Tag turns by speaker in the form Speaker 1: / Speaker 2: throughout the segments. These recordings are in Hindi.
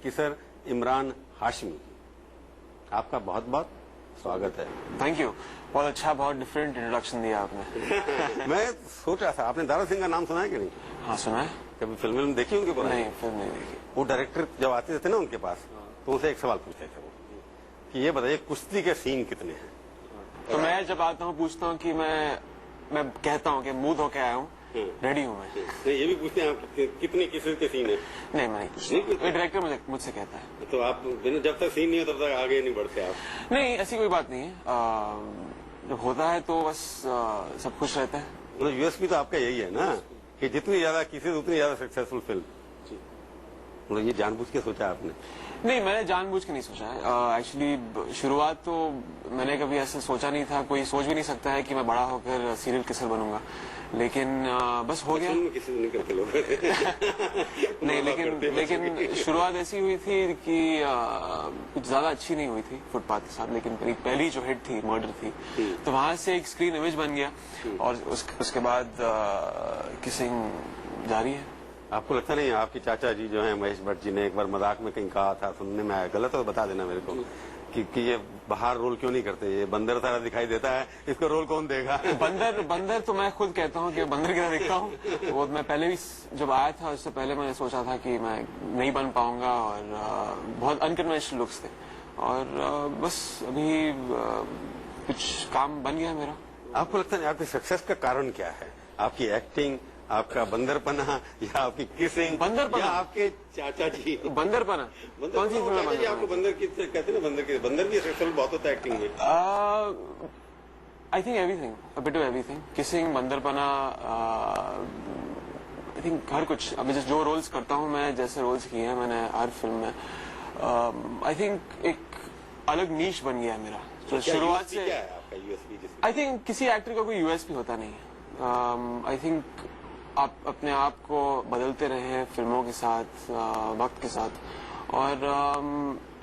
Speaker 1: किसर इमरान हाशमी, आपका बहुत बहुत स्वागत है।
Speaker 2: Thank you. बहुत अच्छा, बहुत डिफरेंट इंट्रोडक्शन दिया आपने।
Speaker 1: मैं सोच रहा था, आपने दारा सिंह का नाम सुना है कि नहीं?
Speaker 2: हाँ सुना है।
Speaker 1: कभी फिल्म देखी उनके पुरानी?
Speaker 2: नहीं, फिल्म नहीं देखी।
Speaker 1: वो डायरेक्टर जब आते थे ना उनके पास, तो उनसे एक सवाल पूछते थे वो कि ये बताइए कुश्ती के सीन कितने हैं?
Speaker 2: तो मैं जब आता हूँ पूछता हूँ कि मैं कहता हूँ कि मुंह धो के आया हूँ, रेडी हूँ मैं।
Speaker 1: तो ये भी पूछते हैं आप कितने किसी के सीन है?
Speaker 2: नहीं, मैं नहीं पूछता। डायरेक्टर मुझसे कहता है।
Speaker 1: तो आप जब तक सीन नहीं हो तब तक आगे नहीं बढ़ते आप?
Speaker 2: नहीं, ऐसी कोई बात नहीं है। जब होता है तो बस सब खुश रहते हैं।
Speaker 1: मतलब यूएसपी तो आपका यही है ना कि जितनी ज्यादा किसी उतनी ज्यादा सक्सेसफुल फिल्म। मतलब ये जानबूझ के सोचा आपने?
Speaker 2: नहीं, मैंने जानबूझ के नहीं सोचा है। एक्चुअली शुरुआत तो मैंने कभी ऐसे सोचा नहीं था। कोई सोच भी नहीं सकता है कि मैं बड़ा होकर सीरियल किसर बनूंगा, लेकिन बस हो गया।
Speaker 1: किसी नहीं करते लोग।
Speaker 2: नहीं, लेकिन शुरुआत ऐसी हुई थी कि कुछ ज्यादा अच्छी नहीं हुई थी फुटपाथ के साथ, लेकिन पहली जो हिट थी मर्डर थी, तो वहां से एक स्क्रीन इमेज बन गया और उसके बाद किसिंग जारी है।
Speaker 1: आपको लगता नहीं आपके चाचा जी जो हैं महेश भट्ट जी ने एक बार मजाक में कहीं कहा था, सुनने में आया, गलत है तो बता देना मेरे को, कि ये बाहर रोल क्यों नहीं करते, ये बंदर सारा दिखाई देता है, इसको रोल कौन देगा?
Speaker 2: बंदर तो मैं खुद कहता हूँ कि बंदर की तरह दिखता हूँ। वो मैं पहले भी जब आया था उससे पहले मैंने सोचा था कि मैं नहीं बन पाऊंगा और बहुत अनकन्वेंशनल लुक्स थे और बस अभी कुछ काम बन गया मेरा।
Speaker 1: आपको लगता है आपकी सक्सेस का कारण क्या है? आपकी एक्टिंग, आपका बंदरपना या आपकी किसिंग,
Speaker 2: बंदरपना
Speaker 1: या आपके चाचा जी?
Speaker 2: बंदरपना कौन सी फिल्म
Speaker 1: है? आपको बंदर की कहते हैं ना, बंदर भी सक्सेसफुल बहुत होता है एक्टिंग में।
Speaker 2: I think everything, a bit of everything. Kissing, बंदरपना, आई थिंक हर कुछ। अभी जो रोल्स करता हूँ मैं, जैसे रोल्स किए हैं मैंने हर फिल्म में, आई थिंक एक अलग नीश बन गया है मेरा। तो शुरुआत से
Speaker 1: क्या है आपका यूएसपी?
Speaker 2: आई थिंक किसी एक्टर का कोई यूएसपी होता नहीं है। आई थिंक आप अपने आप को बदलते रहे फिल्मों के साथ, वक्त के साथ। और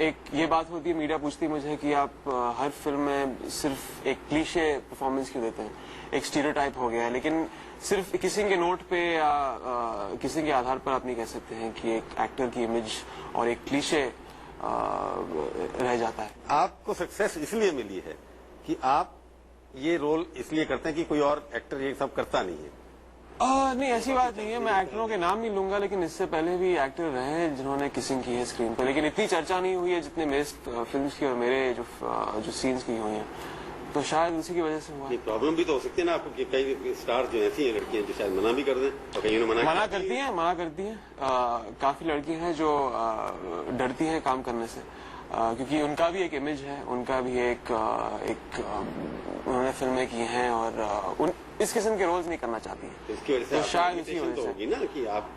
Speaker 2: एक ये बात होती है, मीडिया पूछती है मुझे कि आप हर फिल्म में सिर्फ एक क्लीशे परफॉर्मेंस क्यों देते हैं, एक स्टीरियोटाइप हो गया है। लेकिन सिर्फ किसी के नोट पे या किसी के आधार पर आप नहीं कह सकते हैं कि एक एक्टर की इमेज और एक क्लीशे रह जाता है।
Speaker 1: आपको सक्सेस इसलिए मिली है कि आप ये रोल इसलिए करते हैं कि कोई और एक्टर ये सब करता नहीं है?
Speaker 2: नहीं, ऐसी बात नहीं है। मैं एक्टरों के नाम नहीं लूंगा, लेकिन इससे पहले भी एक्टर रहे हैं जिन्होंने किसिंग की है स्क्रीन पर, लेकिन इतनी चर्चा नहीं हुई है जितने मेरे फिल्म्स की और मेरे जो सीन्स की हुई हैं। तो शायद उसी की वजह से हुआ।
Speaker 1: प्रॉब्लम भी तो हो सकती है ना आपको कि कई स्टार जो ऐसी हैं लड़कियां जो शायद मना भी कर दें, और कहीं मना
Speaker 2: करती हैं। काफी लड़कियां हैं जो डरती हैं काम करने से, क्योंकि उनका भी एक इमेज है, उनका भी एक उन्होंने फिल्में की हैं और इस किस्म के रोल्स नहीं करना चाहती हैं।
Speaker 1: इसकी वजह से
Speaker 2: तो शायद इसी वजह से
Speaker 1: होगी ना कि आप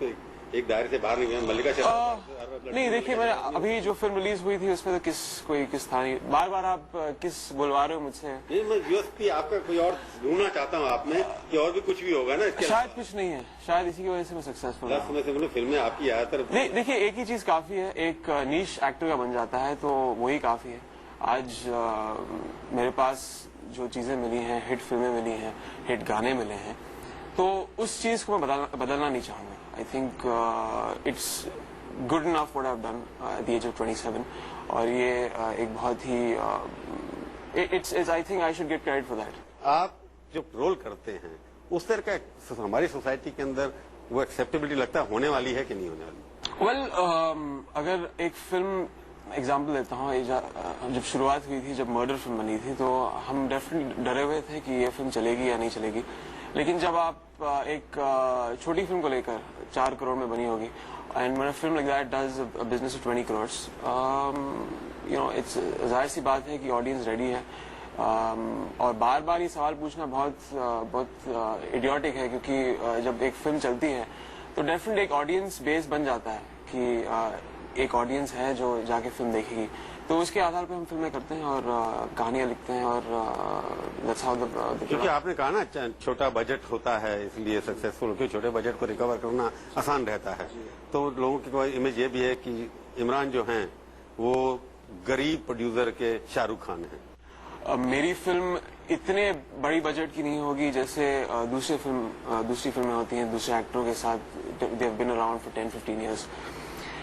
Speaker 1: एक दायरे से बाहर निकले। मल्लिका शेरावत
Speaker 2: नहीं, देखिए मैंने अभी जो फिल्म रिलीज हुई थी उसमें तो किस था नहीं। बार आप किस बुलवा रहे हो मुझसे?
Speaker 1: नहीं, मैं यूएसपी आपका कोई और ढूंढना चाहता हूँ आप में कि और भी कुछ भी होगा ना।
Speaker 2: शायद कुछ नहीं है, शायद इसी की वजह से मैं सक्सेसफुल हूँ।
Speaker 1: फिल्में आपकी ज्यादातर
Speaker 2: देखिए एक ही चीज काफी है, एक नीश एक्टर का बन जाता है तो वही काफी है। आज मेरे पास जो चीजें मिली हैं, हिट फिल्में मिली हैं, हिट गाने मिले हैं, तो उस चीज को मैं बदलना नहीं चाहूंगा। I think it's good enough what I have done at the age of 27, और ये एक बहुत ही it's I think I should get credit for that.
Speaker 1: आप जो रोल करते हैं उस तरह का हमारी सोसाइटी के अंदर वो एक्सेप्टेबिलिटी लगता है होने वाली है कि नहीं होने वाली?
Speaker 2: वेल, अगर एक फिल्म एग्जाम्पल देता हूँ, जब शुरुआत हुई थी, जब मर्डर फिल्म बनी थी, तो हम डेफिनेटली डरे हुए थे कि ये फिल्म चलेगी या नहीं चलेगी। लेकिन जब आप एक छोटी फिल्म को लेकर 4 करोड़ में बनी होगी, and when a film like that does a business of 20 crore, you know, it's जाहिर सी बात है कि ऑडियंस रेडी है। और बार बार ये सवाल पूछना बहुत इडियोटिक है, क्योंकि जब एक फिल्म चलती है तो डेफिनेटली एक ऑडियंस बेस बन जाता है कि एक ऑडियंस है जो जाके फिल्म देखेगी, तो उसके आधार पर हम फिल्में करते हैं और कहानियां लिखते हैं और that's how the
Speaker 1: क्योंकि आपने कहा ना छोटा बजट होता है इसलिए सक्सेसफुल, क्योंकि छोटे बजट को रिकवर करना आसान रहता है। तो लोगों की कोई इमेज ये भी है कि इमरान जो हैं वो गरीब प्रोड्यूसर के शाहरुख खान हैं।
Speaker 2: मेरी फिल्म इतने बड़ी बजट की नहीं होगी जैसे दूसरी फिल्में होती हैं दूसरे एक्टरों के साथ, they have been around for 10-15 years।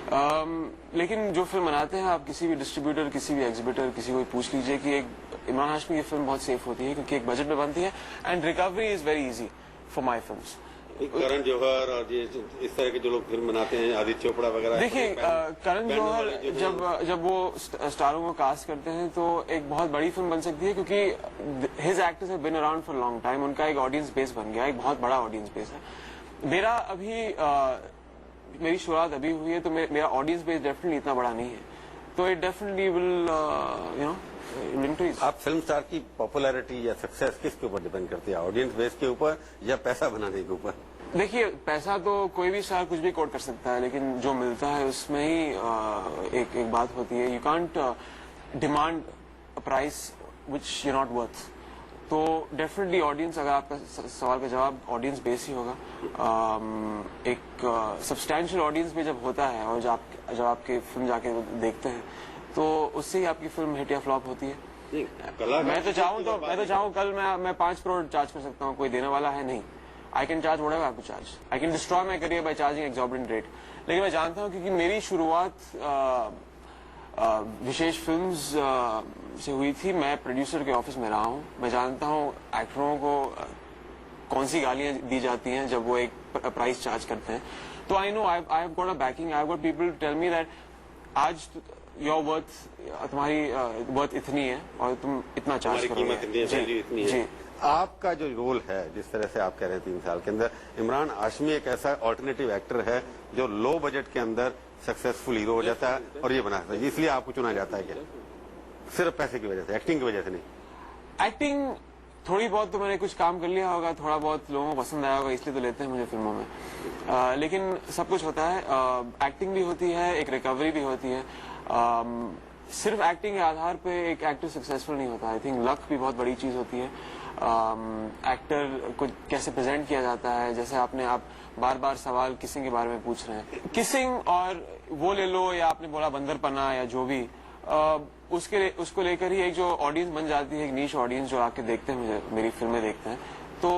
Speaker 2: लेकिन जो फिल्म बनाते हैं, आप किसी भी डिस्ट्रीब्यूटर, किसी भी एग्जीबिटर, किसी को भी पूछ लीजिए कि एक इमरान हाशमी की फिल्म बहुत सेफ होती है क्योंकि एक बजट में बनती है and recovery is very easy for my films.
Speaker 1: Karan Johar और ये इस तरह के जो लोग फिल्म बनाते हैं, आदित्य चोपड़ा वगैरह,
Speaker 2: देखिए करण जौहर जब वो स्टारों को कास्ट करते हैं तो एक बहुत बड़ी फिल्म बन सकती है क्योंकि his actors have been around for long time, उनका एक ऑडियंस बेस बन गया, एक बहुत बड़ा ऑडियंस बेस है। मेरा अभी मेरी शुरुआत अभी हुई है तो मेरा ऑडियंस बेस डेफिनेटली इतना बड़ा नहीं है, तो it definitely will you know increase.
Speaker 1: आप फिल्म स्टार की पॉपुलैरिटी या सक्सेस किसके ऊपर डिपेंड करती है, ऑडियंस बेस के ऊपर या पैसा बनाने के ऊपर?
Speaker 2: देखिए पैसा तो कोई भी स्टार कुछ भी कोट कर सकता है, लेकिन जो मिलता है उसमें ही एक बात होती है। You can't demand a price which you not worth. तो डेफिनेटली ऑडियंस, अगर आपका सवाल का जवाब ऑडियंस बेस ही होगा, एक सब्सटैंशियल ऑडियंस में जब होता है और जब आपकी फिल्म जाके देखते हैं तो उससे ही आपकी फिल्म हिट या फ्लॉप होती है। मैं तो चाहूँ कल मैं 5 करोड़ चार्ज कर सकता हूँ, कोई देने वाला है नहीं। I can charge whatever I have to charge, I can destroy my career by charging exorbitant rate. लेकिन मैं जानता हूँ क्योंकि मेरी शुरुआत विशेष फिल्म्स से हुई थी, मैं प्रोड्यूसर के ऑफिस में रहा हूँ, मैं जानता हूँ एक्टरों को कौन सी गालियां दी जाती हैं जब वो एक प्राइस चार्ज करते हैं। तो I know I have got a backing, I have got people tell me that आज योर वर्थ, तुम्हारी वर्थ इतनी है और तुम इतना चार्ज करोगे। जी,
Speaker 1: आपका जो रोल है, जिस तरह से आप कह रहे हैं 3 साल के अंदर, इमरान हाशमी एक ऐसा ऑल्टरनेटिव एक्टर है जो लो बजट के अंदर सक्सेसफुल हीरो हो जाता है और ये बना सकता है, इसलिए आपको चुना जाता है क्या सिर्फ पैसे की वजह से, एक्टिंग की वजह से नहीं?
Speaker 2: एक्टिंग थोड़ी बहुत तो मैंने कुछ काम कर लिया होगा, थोड़ा बहुत लोगों को पसंद आया होगा, इसलिए तो लेते हैं मुझे फिल्मों में। लेकिन सब कुछ होता है, एक्टिंग भी होती है, एक रिकवरी भी होती है। सिर्फ एक्टिंग के आधार पे एक एक्टर सक्सेसफुल नहीं होता। आई थिंक लक भी बहुत बड़ी चीज होती है। एक्टर को कैसे प्रेजेंट किया जाता है, जैसे आप बार बार सवाल किसिंग के बारे में पूछ रहे हैं, किसिंग और वो ले लो या आपने बोला बंदरपना या जो भी, उसको लेकर ही एक जो ऑडियंस बन जाती है, एक नीश ऑडियंस जो आके देखते हैं, मेरी फिल्में देखते हैं, तो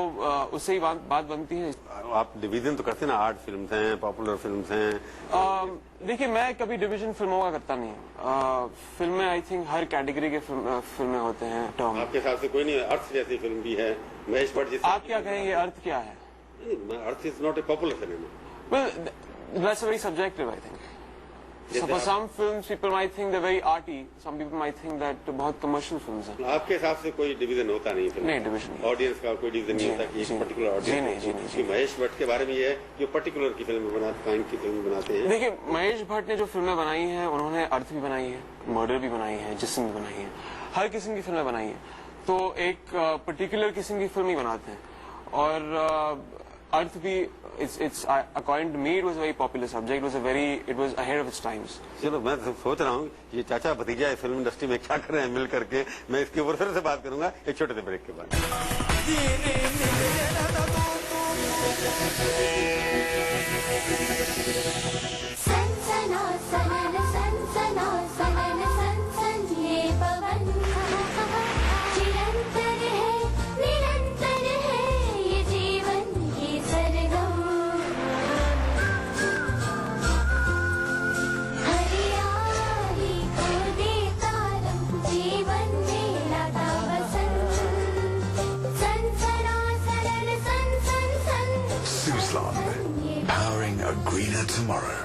Speaker 2: उससे ही बात बनती है।
Speaker 1: आप डिवीजन तो करते हैं ना, आर्ट फिल्म्स हैं, पॉपुलर फिल्म्स हैं।
Speaker 2: देखिए मैं कभी डिवीजन फिल्मों का करता नहीं हूँ। फिल्में आई थिंक हर कैटेगरी के फिल्में होते हैं टर्म।
Speaker 1: आपके हिसाब से कोई नहीं, अर्थ जैसी फिल्म भी है, महेश भट्ट जी।
Speaker 2: आप क्या कहेंगे, अर्थ क्या है?
Speaker 1: Earth is not a popular film.
Speaker 2: Well that's very subjective I think. So for some films, people might think they're very arty. Some people might think that बहुत commercial films हैं।
Speaker 1: आपके हिसाब से कोई डिवीजन होता नहीं फिल्म?
Speaker 2: नहीं, डिवीजन नहीं।
Speaker 1: ऑडियंस का कोई डिवीजन नहीं होता कि एक पर्टिकुलर ऑडियंस।
Speaker 2: जी नहीं।
Speaker 1: महेश भट्ट के बारे में ये है कि पर्टिकुलर की फिल्म बनाते, काइंड की फिल्म बनाते हैं।
Speaker 2: देखिए महेश भट्ट ने जो फिल्में बनाई हैं, उन्होंने अर्थ भी बनाई है, मर्डर भी बनाई है, जिस्म भी बनाई है, हर किस्म की फिल्में बनाई है। तो एक पर्टिकुलर किस्म की फिल्म ही बनाते हैं। और अर्थ भी, it's according to me it was a very popular subject, it was ahead of its times।
Speaker 1: चलो मैं सोच रहा हूँ ये चाचा भतीजा फिल्म इंडस्ट्री में क्या कर रहे हैं मिल करके, मैं इसके ऊपर फिर से बात करूंगा एक छोटे से ब्रेक के बाद।
Speaker 3: Suzlon, powering a greener tomorrow.